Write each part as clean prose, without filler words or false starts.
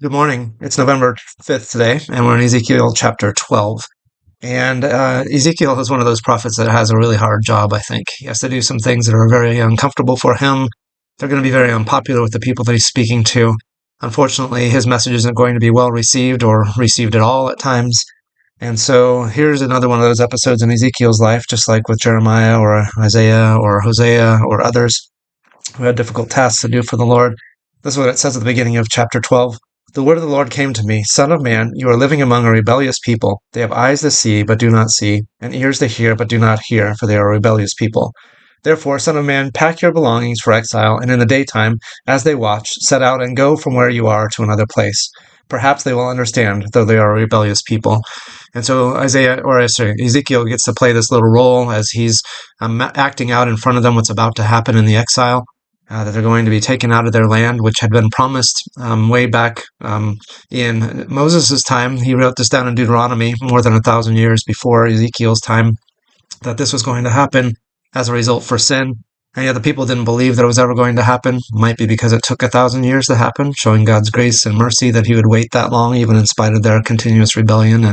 Good morning. It's November 5th today, and we're in Ezekiel chapter 12. And Ezekiel is one of those prophets that has a really hard job, I think. He has to do some things that are very uncomfortable for him. They're going to be very unpopular with the people that he's speaking to. Unfortunately, his message isn't going to be well received or received at all at times. And so here's another one of those episodes in Ezekiel's life, just like with Jeremiah or Isaiah or Hosea or others who had difficult tasks to do for the Lord. This is what it says at the beginning of chapter 12. The word of the Lord came to me, Son of man, you are living among a rebellious people. They have eyes to see, but do not see, and ears to hear, but do not hear, for they are a rebellious people. Therefore, Son of man, pack your belongings for exile, and in the daytime, as they watch, set out and go from where you are to another place. Perhaps they will understand, though they are a rebellious people. And so Ezekiel gets to play this little role as he's acting out in front of them what's about to happen in the exile. That they're going to be taken out of their land, which had been promised way back in Moses' time. He wrote this down in Deuteronomy more than 1,000 years before Ezekiel's time, that this was going to happen as a result for sin. And yet the people didn't believe that it was ever going to happen. Might be because it took 1,000 years to happen, showing God's grace and mercy that he would wait that long, even in spite of their continuous rebellion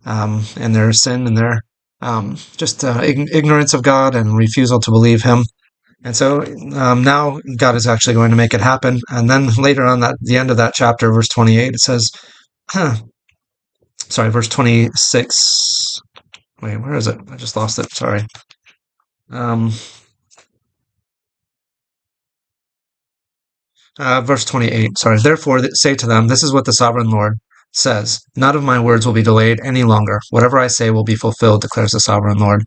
and their sin and their ignorance of God and refusal to believe him. And so now God is actually going to make it happen. And then later on, at the end of that chapter, verse 28, it says, verse 26. Wait, where is it? I just lost it. Sorry. Verse 28. Sorry. Therefore, say to them, this is what the sovereign Lord says. None of my words will be delayed any longer. Whatever I say will be fulfilled, declares the sovereign Lord.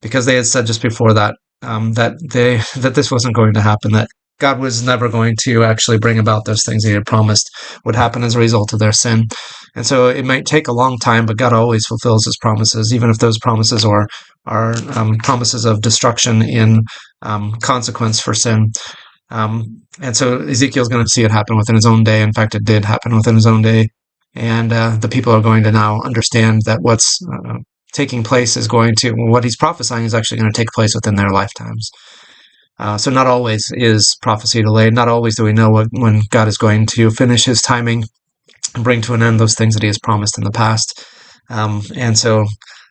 Because they had said just before that that this wasn't going to happen, that God was never going to actually bring about those things he had promised would happen as a result of their sin. And so it might take a long time, but God always fulfills his promises, even if those promises are promises of destruction in consequence for sin. And so Ezekiel's going to see it happen within his own day. In fact, it did happen within his own day. And the people are going to now understand that what's taking place is what he's prophesying is actually going to take place within their lifetimes. So not always is prophecy delayed. Not always do we know when God is going to finish his timing and bring to an end those things that he has promised in the past. And so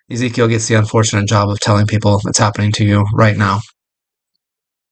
Ezekiel gets the unfortunate job of telling people it's happening to you right now.